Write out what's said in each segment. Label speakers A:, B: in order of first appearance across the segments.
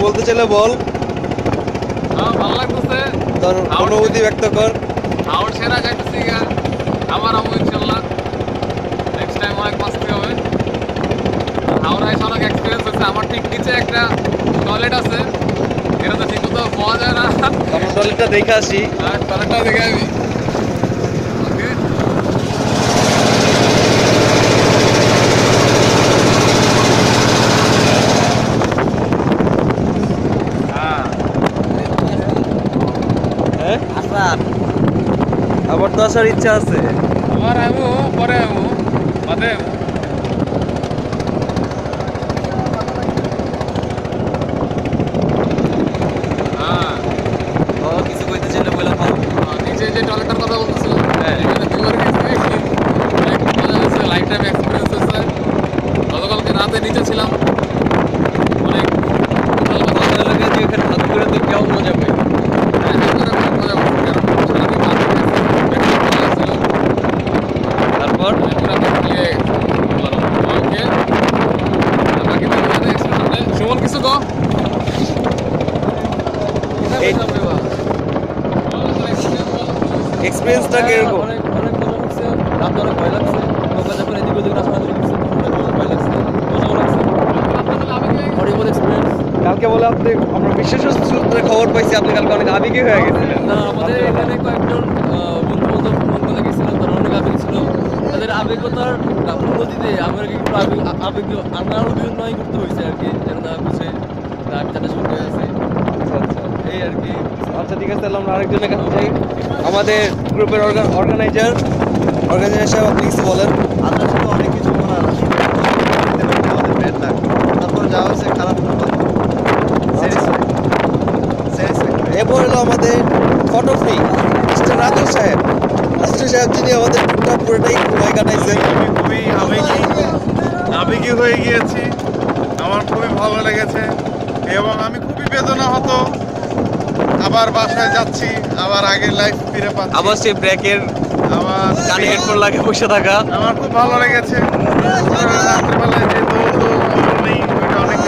A: বলতে চাইলে বল।
B: ভালো লাগতেছে,
A: তোর অনুভূতি ব্যক্ত কর।
B: আউট সেরা যাইতেছি গা, আবার আমু ইনশাল্লাহ নেক্সট টাইম অনেক মাস্তি হবে। হাওড়ায় অনেক এক্সপিরিয়েন্স হচ্ছে। আমার ঠিক নিচে একটা টয়লেট আছে, এটা তো ঠিক মতো পাওয়া যায় না।
A: আমরা টয়লেটটা দেখে আসি।
B: আর টয়লেটটা দেখে আমি
A: হ্যাঁ আবার তো আসার ইচ্ছা আছে।
B: আবার আমু পরে আমু বাদে আমু।
A: কিছু কইতে চাইলে বললাম বল।
B: নিচে যে টয়লেটটার কথা বলতেছিলাম,
A: হ্যাঁ।
B: এখানে দুবার গেছি, অনেক মজা হয়েছে, লাইফ টাইম এক্সপিরিয়েন্স হয়েছে। গতকালকে রাতে নিচে ছিলাম, অনেক
A: আমাদের লোকে তুই এখানে হাত করে তুই কেমন মজা পাই।
B: মজা করছি, কারণ সারাদিন কাজ করতেছি, পেট্রোল ছিল।
A: তারপর
B: সুমন কিছু কো
A: এই এক্সপিরিয়েন্সটা কিরকম?
C: অনেক অনেক মজা করছে, রাতে অনেক ভয় লাগছে, নৌকা যখন এদিক ওদিক রাস্তাঘাট করছে তখন অনেক ভয় লাগছে, মজাও লাগছে, হরিবল এক্সপিরিয়েন্স।
A: কালকে বলে আপনি আমরা বিশেষ সূত্রে খবর পাইছি আপনি কালকে অনেক আবেগী হয়ে গেছিলেন।
C: না, আমাদের এখানে কয়েকজন বন্ধু বান্ধব ভ্রমণ করে গেছিল, তারা অনেক আবেগ ছিল। তাদের আবেগতার মূল্য দিতে আমার একটু আবেগ আমার অভিনয় করতে হয়েছে আর কি, যেন তারা বুঝে আমি তাদের সঙ্গে আছি, এই আর কি।
A: আচ্ছা ঠিক আছে, তাহলে আমরা আরেকজনের কাছে যাই। আমাদের গ্রুপের অর্গানাইজার সাহেব আপনি কিছু বলেন।
D: আল্লাহ শুধু অনেক কিছু বলার আসলে আমাদের ব্যাড লাগ, তারপর যা হয়েছে খারাপ
A: এরপর হলো আমাদের ফটো ফ্রি মিস্টার রাতুল সাহেব। রাতুল সাহেব যিনি আমাদের টুকটা পুরোটাই ঘুমায় কাটাইছেন।
E: আমি খুবই আবেগী হয়ে গিয়েছি, আমার খুবই ভালো লেগেছে এবং আমি খুবই বেদনা হতো। আবার বাসায় যাচ্ছি, আবার আগের লাইফ ফিরে পাচ্ছি।
A: আবার সেই ব্রেকের
E: আমার
A: কানে হেডফোন লাগে বসে থাকা।
E: আমার খুব ভালো লেগেছে। রাত্রিবেলায় যে দৌড় নেই, ওইটা অনেক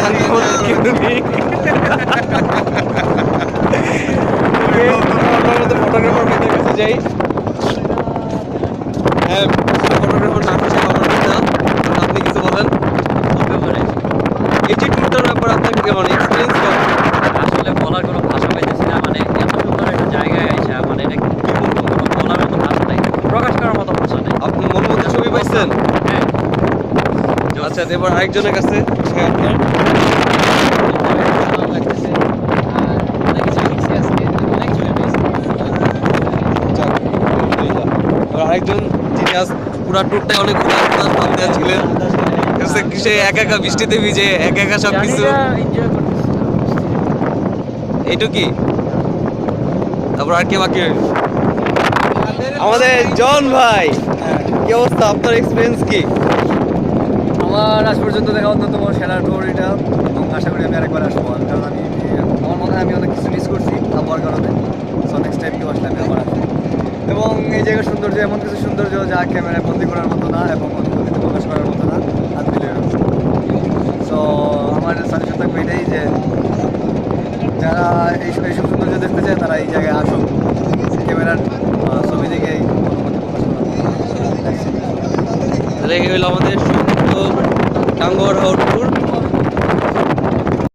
A: কিন্তু ফটোগ্রাফার ভাইদের কাছে যাই। হ্যাঁ, ফটোগ্রাফার নাম হচ্ছে আমার পিতা। আপনি কিছু বলেন এই যে ট্যুরটার ব্যাপার আপনার কেমন এক্সপিরিয়েন্স কেমন?
C: আসলে বলার কোনো ভাষা পাইতেছি না, মানে এত সুন্দর একটা জায়গায় আইসা, মানে এটা কি বলবো, কোনো বলার মতো ভাষা নাই, প্রকাশ করার মতো ভাষা নেই।
A: আপনি মন মতো ছবি পাইছেন?
C: হ্যাঁ,
A: আচ্ছা, এবার আরেকজনের কাছে সে আপনার
C: ভালো লাগতেছে, আর অনেক কিছু শিখছি আজকে, অনেক ছবি পেয়েছি।
A: যাক, আলহামদুলিল্লাহ। এবার আরেকজন যিনি আজ পুরা ট্যুরটাই অনেক ঘোরা ছিলেন, সে একা একা বৃষ্টিতে ভিজে একা একা সব কিছু
C: এনজয় করতেছি।
A: এইটুকি। তারপর আর কে বাকি রইল? আমাদের জন ভাই, কি অবস্থা, আপনার এক্সপিরিয়েন্স কি?
D: আমার আজ পর্যন্ত দেখা অন্যতম সেরা ট্যুর এটা, এবং আশা করি আমি আরেকবার আসবো, কারণ আমার মনে হয় আমি অনেক কিছু মিস করছি আবহাওয়ার কারণে। সো নেক্সট টাইম কেউ আসলে আমি আবার আসবো, এবং এই জায়গার সৌন্দর্য এমন কিছু সৌন্দর্য যা ক্যামেরায় বন্দি করার মতো না এবং অনুভূতিতে প্রকাশ করার মতো না, হাত দিলে। সো আমার সাজেশন থাকবে এটাই যে যারা এইসব সৌন্দর্য দেখতে চায় তারা এই জায়গায় আসুক, ক্যামেরার ছবি দেখে এই অনুভূতি প্রকাশ করার মতো।
A: তাহলে এই হলো আমাদের সুন্দর টাঙ্গুয়ার হাওর ট্যুর।